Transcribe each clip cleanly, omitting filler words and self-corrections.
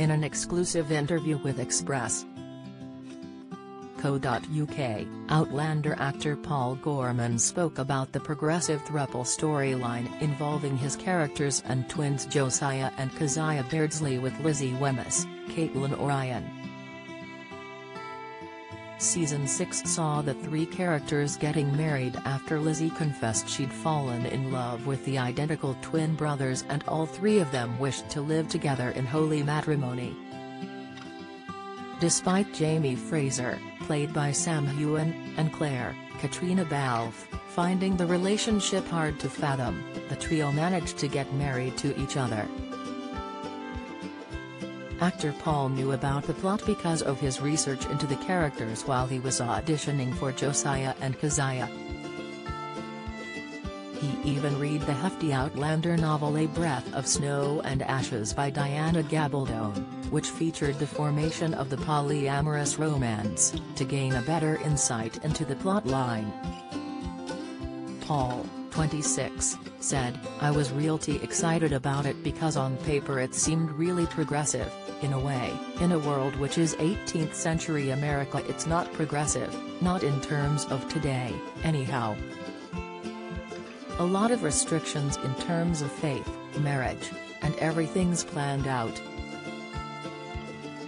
in an exclusive interview with Express.co.uk, Outlander actor Paul Gorman spoke about the progressive throuple storyline involving his characters and twins Josiah and Keziah Beardsley with Lizzie Wemyss, Caitlin O'Ryan. Season 6 saw the three characters getting married after Lizzie confessed she'd fallen in love with the identical twin brothers, and all three of them wished to live together in holy matrimony. Despite Jamie Fraser, played by Sam Heughan, and Claire, Katrina Balfe, finding the relationship hard to fathom, the trio managed to get married to each other. Actor Paul knew about the plot because of his research into the characters while he was auditioning for Josiah and Keziah. He even read the hefty Outlander novel A Breath of Snow and Ashes by Diana Gabaldon, which featured the formation of the polyamorous romance, to gain a better insight into the plot line. Paul, 26, said, "I was really excited about it because on paper it seemed really progressive, in a way. In a world which is 18th century America, it's not progressive, not in terms of today, anyhow. A lot of restrictions in terms of faith, marriage, and everything's planned out.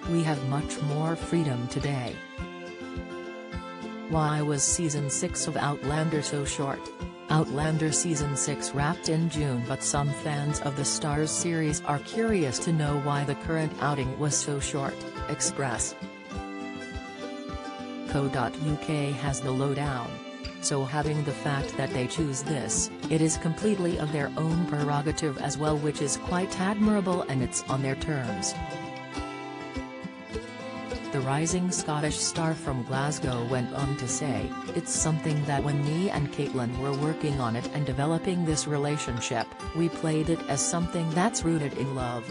We have much more freedom today." Why was Season 6 of Outlander so short? Outlander Season 6 wrapped in June, but some fans of the Starz series are curious to know why the current outing was so short. Express.co.uk has the lowdown. So having the fact that they choose this, it is completely of their own prerogative as well, which is quite admirable, and it's on their terms. The rising Scottish star from Glasgow went on to say, "It's something that when me and Caitlin were working on it and developing this relationship, we played it as something that's rooted in love.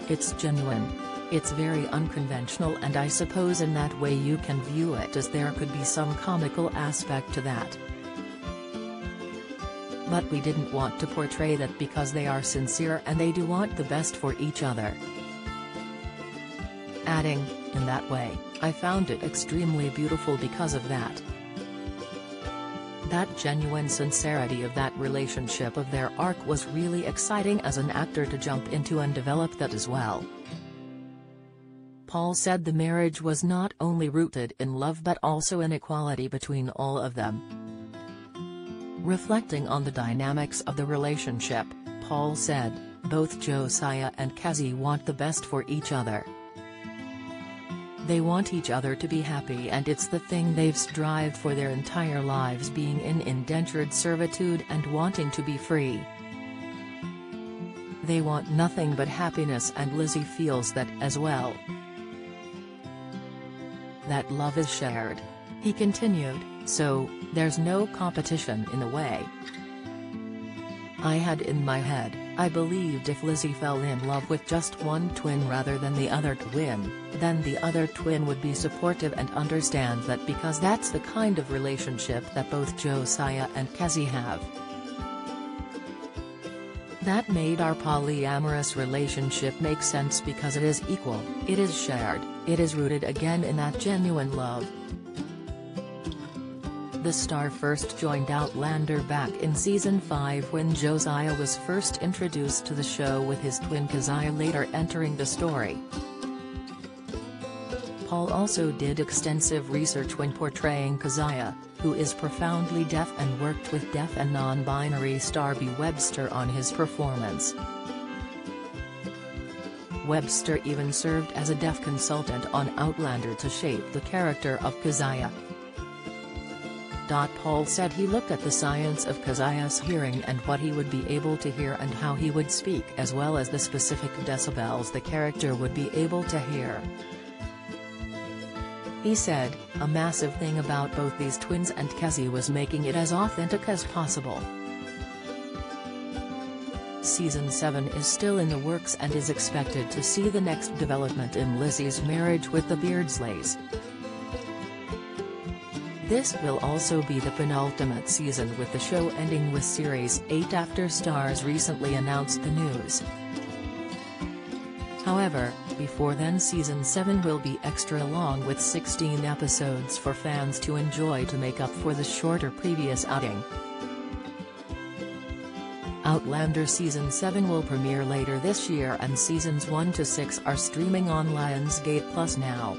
It's genuine. It's very unconventional, and I suppose in that way you can view it as there could be some comical aspect to that. But we didn't want to portray that because they are sincere and they do want the best for each other." Adding, "In that way, I found it extremely beautiful because of that. That genuine sincerity of that relationship, of their arc, was really exciting as an actor to jump into and develop that as well." Paul said the marriage was not only rooted in love but also in equality between all of them. Reflecting on the dynamics of the relationship, Paul said, "Both Josiah and Keziah want the best for each other. They want each other to be happy, and it's the thing they've strived for their entire lives, being in indentured servitude and wanting to be free. They want nothing but happiness, and Lizzie feels that as well. That love is shared," he continued, "so there's no competition in a way. I had in my head, I believed if Lizzie fell in love with just one twin rather than the other twin, then the other twin would be supportive and understand that, because that's the kind of relationship that both Josiah and Keziah have. That made our polyamorous relationship make sense because it is equal, it is shared, it is rooted again in that genuine love." The star first joined Outlander back in Season 5 when Josiah was first introduced to the show, with his twin Keziah later entering the story. Paul also did extensive research when portraying Keziah, who is profoundly deaf, and worked with deaf and non-binary star B. Webster on his performance. Webster even served as a deaf consultant on Outlander to shape the character of Keziah. Paul said he looked at the science of Keziah's hearing and what he would be able to hear and how he would speak, as well as the specific decibels the character would be able to hear. He said, "A massive thing about both these twins and Keziah was making it as authentic as possible." Season 7 is still in the works and is expected to see the next development in Lizzie's marriage with the Beardsleys. This will also be the penultimate season, with the show ending with Series 8 after Starz recently announced the news. However, before then Season 7 will be extra long with 16 episodes for fans to enjoy to make up for the shorter previous outing. Outlander Season 7 will premiere later this year and Seasons 1 to 6 are streaming on Lionsgate Plus now.